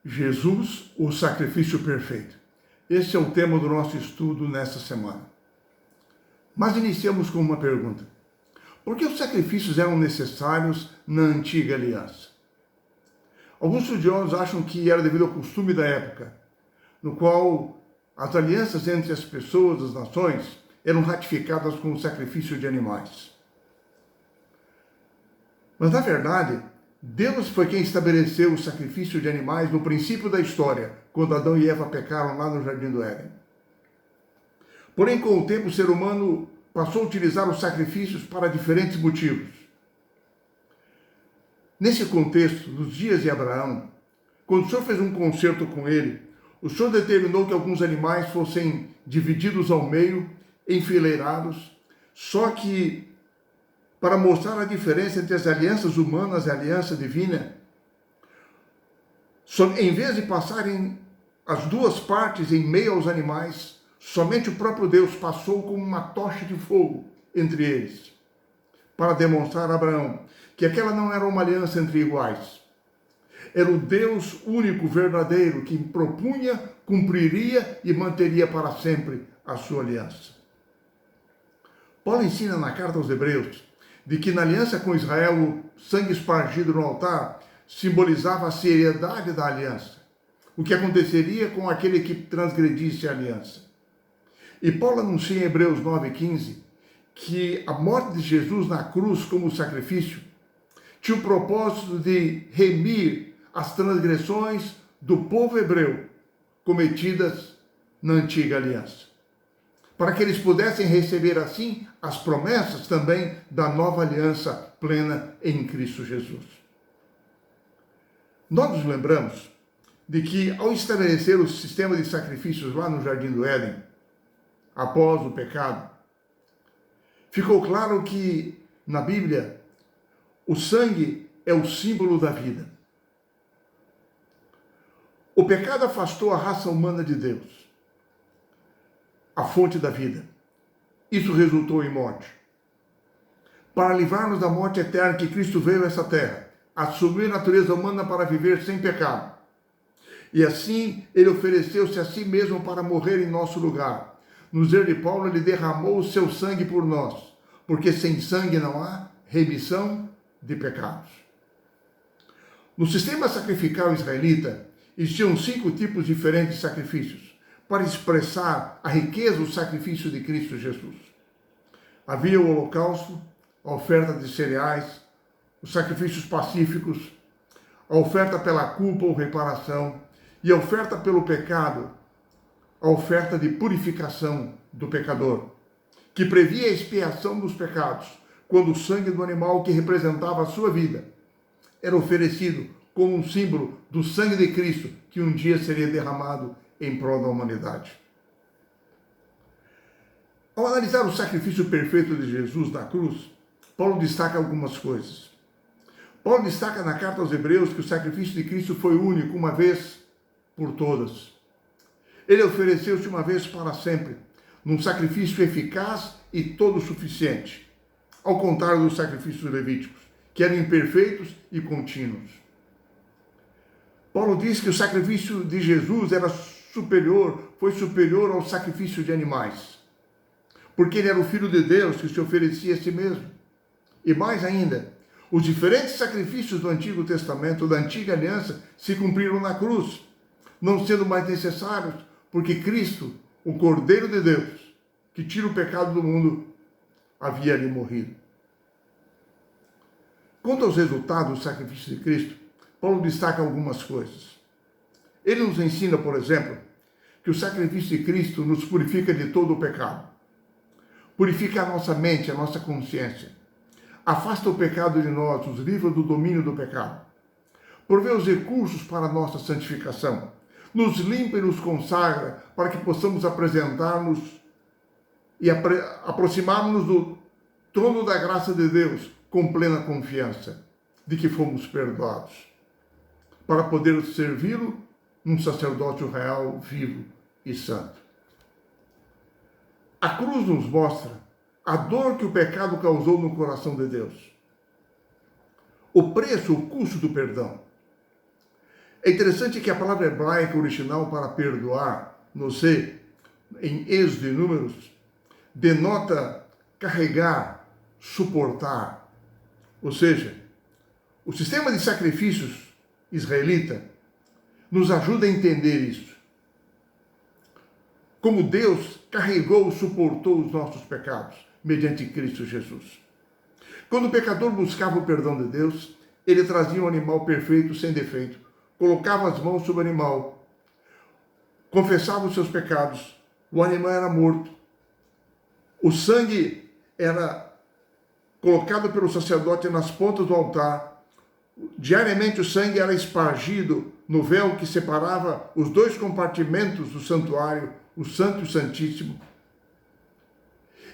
Jesus, o sacrifício perfeito. Esse é o tema do nosso estudo nesta semana. Mas iniciamos com uma pergunta. Por que os sacrifícios eram necessários na antiga aliança? Alguns estudiosos acham que era devido ao costume da época, no qual as alianças entre as pessoas das nações eram ratificadas com o sacrifício de animais. Mas, na verdade, Deus foi quem estabeleceu o sacrifício de animais no princípio da história, quando Adão e Eva pecaram lá no Jardim do Éden. Porém, com o tempo, o ser humano passou a utilizar os sacrifícios para diferentes motivos. Nesse contexto, nos dias de Abraão, quando o Senhor fez um concerto com ele, o Senhor determinou que alguns animais fossem divididos ao meio, enfileirados, só que para mostrar a diferença entre as alianças humanas e a aliança divina, em vez de passarem as duas partes em meio aos animais, somente o próprio Deus passou como uma tocha de fogo entre eles, para demonstrar a Abraão que aquela não era uma aliança entre iguais. Era o Deus único, verdadeiro, que propunha, cumpriria e manteria para sempre a sua aliança. Paulo ensina na carta aos Hebreus de que na aliança com Israel o sangue espargido no altar simbolizava a seriedade da aliança, o que aconteceria com aquele que transgredisse a aliança. E Paulo anuncia em Hebreus 9,15 que a morte de Jesus na cruz como sacrifício tinha o propósito de remir as transgressões do povo hebreu cometidas na antiga aliança, para que eles pudessem receber assim as promessas também da nova aliança plena em Cristo Jesus. Nós nos lembramos de que ao estabelecer o sistema de sacrifícios lá no Jardim do Éden, após o pecado, ficou claro que na Bíblia o sangue é o símbolo da vida. O pecado afastou a raça humana de Deus, a fonte da vida. Isso resultou em morte. Para livrar-nos da morte eterna que Cristo veio a essa terra, assumiu a natureza humana para viver sem pecado. E assim, ele ofereceu-se a si mesmo para morrer em nosso lugar. No dizer de Paulo, ele derramou o seu sangue por nós, porque sem sangue não há remissão de pecados. No sistema sacrificial israelita, existiam 5 tipos diferentes de sacrifícios, para expressar a riqueza do sacrifício de Cristo Jesus. Havia o holocausto, a oferta de cereais, os sacrifícios pacíficos, a oferta pela culpa ou reparação, e a oferta pelo pecado, a oferta de purificação do pecador, que previa a expiação dos pecados, quando o sangue do animal que representava a sua vida era oferecido como um símbolo do sangue de Cristo, que um dia seria derramado em prol da humanidade. Ao analisar o sacrifício perfeito de Jesus na cruz, Paulo destaca algumas coisas. Paulo destaca na carta aos Hebreus que o sacrifício de Cristo foi único, uma vez por todas. Ele ofereceu-se uma vez para sempre, num sacrifício eficaz e todo suficiente, ao contrário dos sacrifícios levíticos, que eram imperfeitos e contínuos. Paulo diz que o sacrifício de Jesus foi superior ao sacrifício de animais, porque ele era o Filho de Deus que se oferecia a si mesmo. E mais ainda, os diferentes sacrifícios do Antigo Testamento, da Antiga Aliança, se cumpriram na cruz, não sendo mais necessários, porque Cristo, o Cordeiro de Deus, que tira o pecado do mundo, havia ali morrido. Quanto aos resultados do sacrifício de Cristo, Paulo destaca algumas coisas. Ele nos ensina, por exemplo, que o sacrifício de Cristo nos purifica de todo o pecado. Purifica a nossa mente, a nossa consciência. Afasta o pecado de nós, nos livra do domínio do pecado. Provê os recursos para a nossa santificação. Nos limpa e nos consagra para que possamos apresentar-nos e aproximarmos do trono da graça de Deus com plena confiança de que fomos perdoados, para poder servi-lo num sacerdócio real, vivo e santo. A cruz nos mostra a dor que o pecado causou no coração de Deus, o preço, o custo do perdão. É interessante que a palavra hebraica original para perdoar, no C, em Êxodo e Números, denota carregar, suportar. Ou seja, o sistema de sacrifícios israelita nos ajuda a entender isso. Como Deus carregou e suportou os nossos pecados mediante Cristo Jesus. Quando o pecador buscava o perdão de Deus, ele trazia um animal perfeito, sem defeito, colocava as mãos sobre o animal, confessava os seus pecados, o animal era morto. O sangue era colocado pelo sacerdote nas pontas do altar. Diariamente o sangue era espargido no véu que separava os dois compartimentos do santuário, o Santo e o Santíssimo.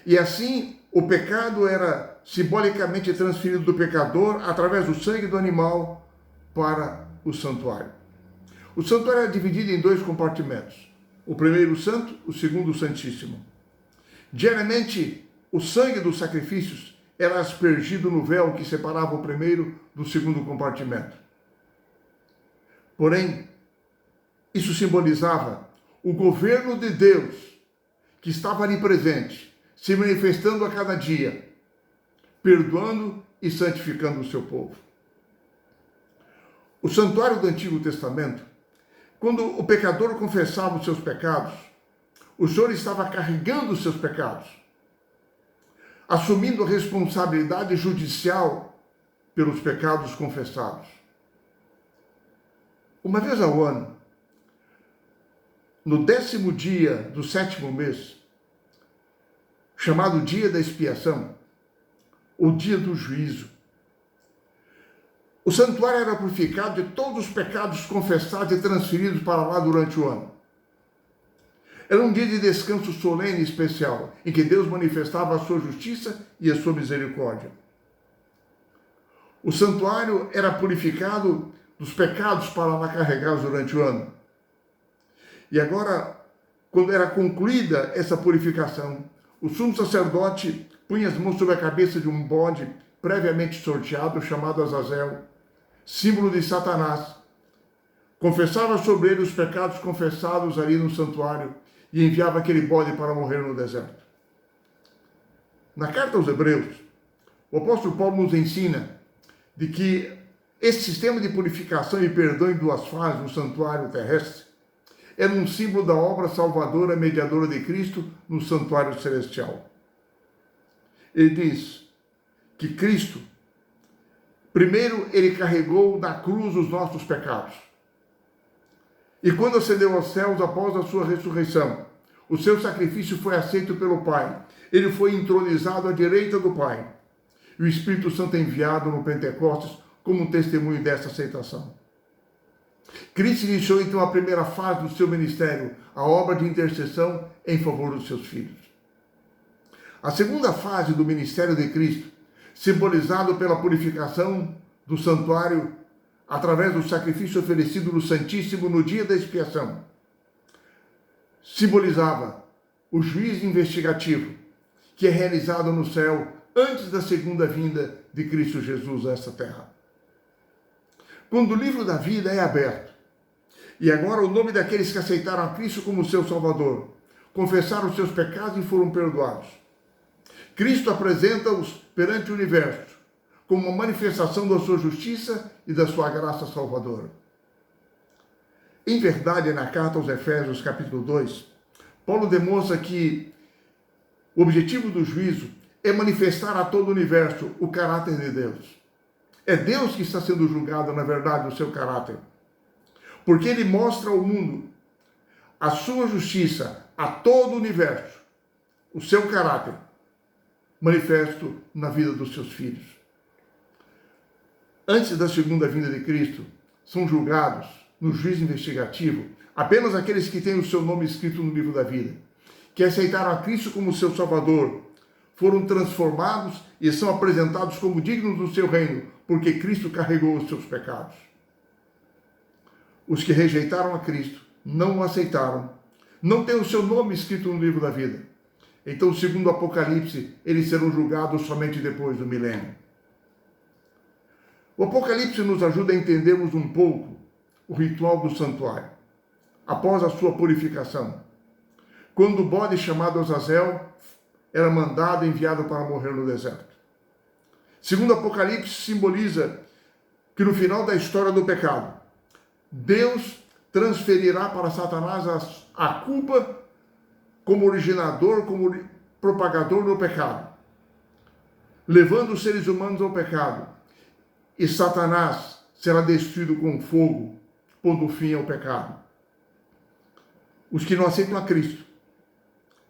E assim o pecado era simbolicamente transferido do pecador através do sangue do animal para o santuário. O santuário era dividido em dois compartimentos. O primeiro o santo, o segundo o santíssimo. Diariamente o sangue dos sacrifícios era aspergido no véu que separava o primeiro do segundo compartimento. Porém, isso simbolizava o governo de Deus que estava ali presente, se manifestando a cada dia, perdoando e santificando o seu povo. O santuário do Antigo Testamento, quando o pecador confessava os seus pecados, o Senhor estava carregando os seus pecados, assumindo a responsabilidade judicial pelos pecados confessados. Uma vez ao ano, no 10º dia do 7º mês, chamado dia da expiação, o dia do juízo, o santuário era purificado de todos os pecados confessados e transferidos para lá durante o ano. Era um dia de descanso solene e especial, em que Deus manifestava a sua justiça e a sua misericórdia. O santuário era purificado dos pecados para lá carregados durante o ano. E agora, quando era concluída essa purificação, o sumo sacerdote punha as mãos sobre a cabeça de um bode previamente sorteado, chamado Azazel, símbolo de Satanás. Confessava sobre ele os pecados confessados ali no santuário e enviava aquele bode para morrer no deserto. Na carta aos Hebreus, o apóstolo Paulo nos ensina de que esse sistema de purificação e perdão em duas fases no santuário terrestre era um símbolo da obra salvadora mediadora de Cristo no santuário celestial. Ele diz que Cristo, primeiro, ele carregou na cruz os nossos pecados. E quando ascendeu aos céus após a sua ressurreição, o seu sacrifício foi aceito pelo Pai. Ele foi entronizado à direita do Pai. E o Espírito Santo é enviado no Pentecostes como um testemunho dessa aceitação. Cristo iniciou então a primeira fase do seu ministério, a obra de intercessão em favor dos seus filhos. A segunda fase do ministério de Cristo, simbolizado pela purificação do santuário através do sacrifício oferecido no Santíssimo no dia da expiação, simbolizava o juízo investigativo que é realizado no céu antes da segunda vinda de Cristo Jesus a esta terra. Quando o livro da vida é aberto, e agora o nome daqueles que aceitaram a Cristo como seu Salvador, confessaram os seus pecados e foram perdoados, Cristo apresenta-os perante o universo como uma manifestação da sua justiça e da sua graça salvadora. Em verdade, na carta aos Efésios, capítulo 2, Paulo demonstra que o objetivo do juízo é manifestar a todo o universo o caráter de Deus. É Deus que está sendo julgado, na verdade, o seu caráter. Porque ele mostra ao mundo a sua justiça, a todo o universo, o seu caráter, manifesto na vida dos seus filhos. Antes da segunda vinda de Cristo, são julgados no juízo investigativo apenas aqueles que têm o seu nome escrito no livro da vida, que aceitaram a Cristo como seu Salvador, foram transformados e são apresentados como dignos do seu reino, porque Cristo carregou os seus pecados. Os que rejeitaram a Cristo, não o aceitaram, não têm o seu nome escrito no livro da vida. Então, segundo o Apocalipse, eles serão julgados somente depois do milênio. O Apocalipse nos ajuda a entendermos um pouco o ritual do santuário, após a sua purificação, quando o bode chamado Azazel era mandado e enviado para morrer no deserto. Segundo Apocalipse, simboliza que no final da história do pecado, Deus transferirá para Satanás a culpa como originador, como propagador do pecado, levando os seres humanos ao pecado, e Satanás será destruído com fogo, pondo fim ao pecado. Os que não aceitam a Cristo,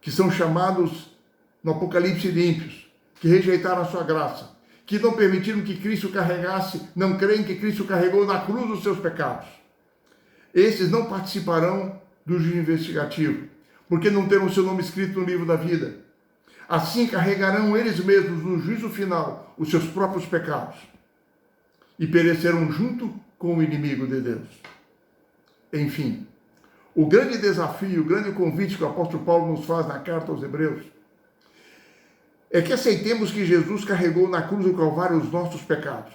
que são chamados no Apocalipse de ímpios, que rejeitaram a sua graça, que não permitiram que Cristo carregasse, não creem que Cristo carregou na cruz os seus pecados. Esses não participarão do juízo investigativo, porque não terão seu nome escrito no livro da vida. Assim carregarão eles mesmos no juízo final os seus próprios pecados e perecerão junto com o inimigo de Deus. Enfim, o grande desafio, o grande convite que o apóstolo Paulo nos faz na carta aos Hebreus é que aceitemos que Jesus carregou na cruz do Calvário os nossos pecados,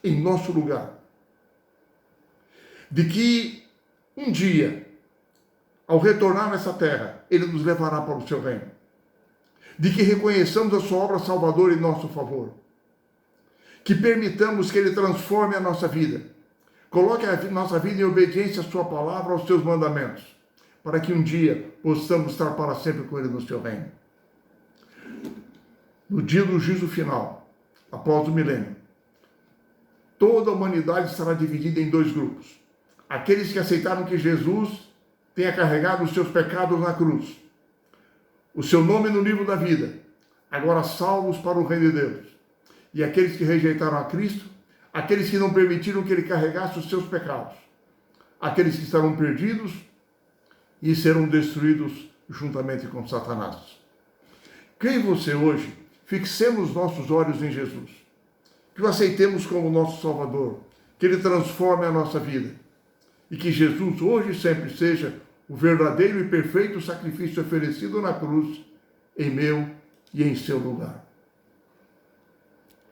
em nosso lugar. De que um dia, ao retornar nessa terra, Ele nos levará para o seu reino. De que reconheçamos a sua obra salvadora em nosso favor. Que permitamos que Ele transforme a nossa vida. Coloque a nossa vida em obediência à sua palavra, aos seus mandamentos, para que um dia possamos estar para sempre com Ele no seu reino. No dia do juízo final, após o milênio, toda a humanidade estará dividida em dois grupos. Aqueles que aceitaram que Jesus tenha carregado os seus pecados na cruz, o seu nome no livro da vida, agora salvos para o reino de Deus. E aqueles que rejeitaram a Cristo, aqueles que não permitiram que Ele carregasse os seus pecados, aqueles que estarão perdidos e serão destruídos juntamente com Satanás. Creio você hoje, fixemos nossos olhos em Jesus, que o aceitemos como nosso Salvador, que Ele transforme a nossa vida e que Jesus hoje e sempre seja o verdadeiro e perfeito sacrifício oferecido na cruz em meu e em seu lugar.